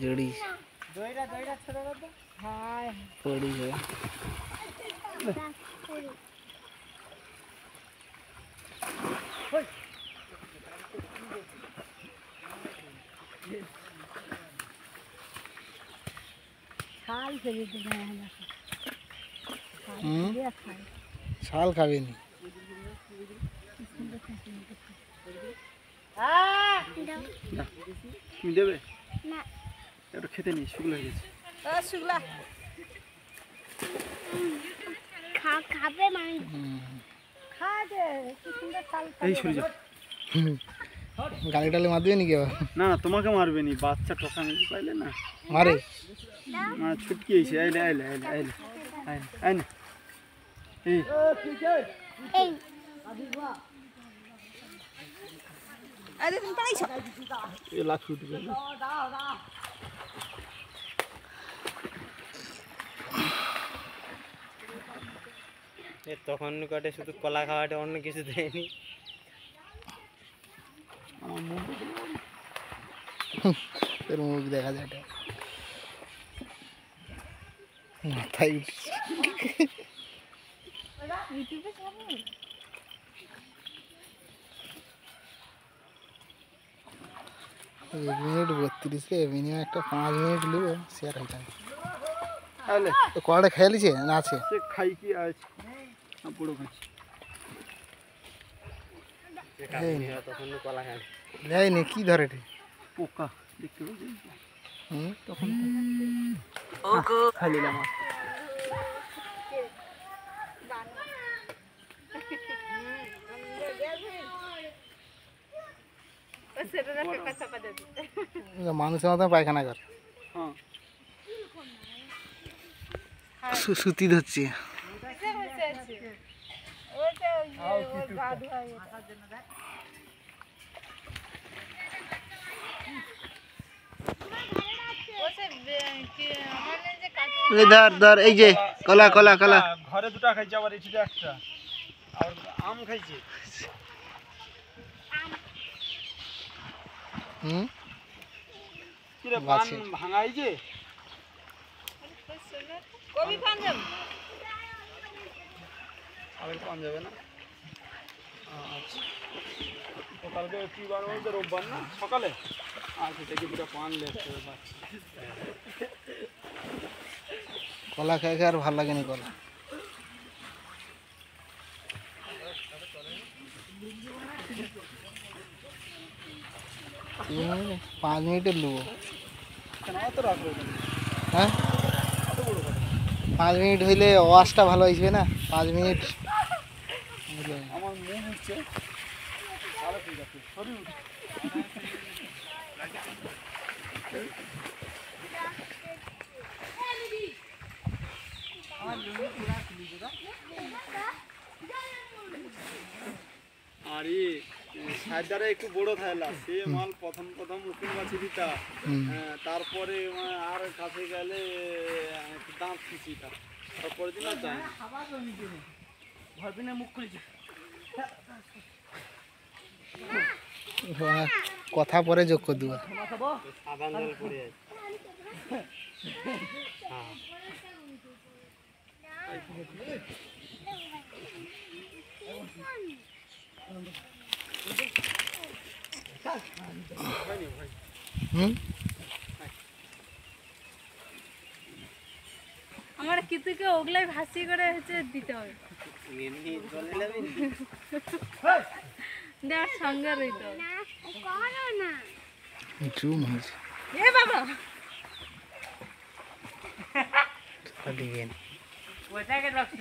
जोड़ी দইরা দইরা ছোট করতে হ্যাঁ पड़ी है छाल से भी बनाया है छाल खाबे नी তুমি দেবে না এটা খেতে নেই শুকনো হয়ে গেছে শুকলা খাবে মানে খা দে কি সুন্দর ছাল এই সরে যাও गाली टाली मार दिए नी क्या না না তোমাকে মারবে নি বাচ্চা টোকা মেরে পাইলে না मारे মানে ছুটকি এসে আইলে আইলে আইলে আইলে আইলে আইলে এই এই আরে তুমি পাইছো এই লাখ উঠবে না তখন কাটে শুধু কলা খাওয়াটা অন্য কিছু দেয়নি तेरे मुंह देखा जाता माथाई ইউটিউবে খাবো एक मिनट 32 से मिनिमम একটা 5 মিনিট লিব শেয়ার হইতা আইলে তো কোয়াড়ে খেলিছে না আছে সে খাই কি আছে না পুরো খাচ্ছি তখন কলা খায় লাই নি কি ধরে রে পোকা দেখতে পাচ্ছি তখন খাই নিলাম মানুষের মতো পায়খানা কর হ্যাঁ সুতি ধরছি ধর ধর এই যে কলা কলা কলা ঘরে দুটো খাইছে আবার এদিকে একটা আর আম খাইছে হুম কি রে পান ভাঙাইছে কবি পান যাব আবার পান যাবে না আচ্ছা তো কালকে কি বার হচ্ছে রোববার না সকালে আচ্ছা দেখি দুটো পান লেখতে হবে কলা খাই খাই আর ভালো লাগেনি কলা পাঁচ মিনিটের লুবো হ্যাঁ 5 মিনিট হইলে ওয়াশটা ভালো হইবে না 5 মিনিট আমার মুখ উঠছে তাহলে ঠিক আছে সরি আরে সাইদারে একটু বড় থাইলা সে মাল প্রথম প্রথম উকিল বাছি দিতা তারপরে আর কাছে গেলে দাঁত খিচিতা তারপরে দিন আর যায় ভরবিনে মুখ খুলেছে কথা পরে যোগ করে দেবো সাবান জল পড়ে যায় আমার কিছুকে ওগলাই ভাসি করে হচ্ছে দিতে হবে এমনি জলে যাবে দেওয়ার সঙ্গে রইতে হবে না করো না জুম হয়েছে এ বাবা দিবেন ওটাকে রাখছি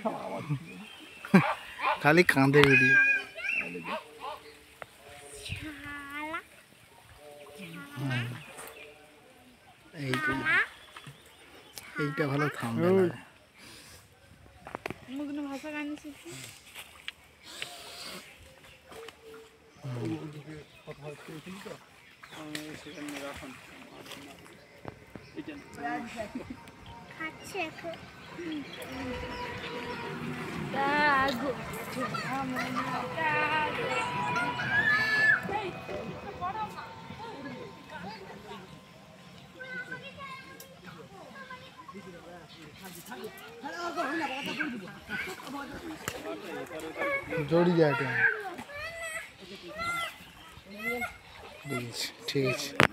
খালি কাঁদে ভিডিও শালা এইটা ভালো থামবে না মুগ্ন ভাষা গান শিখছি খাচ্ছে এখন দাগো দাগো जोड़ी जाए ठीक है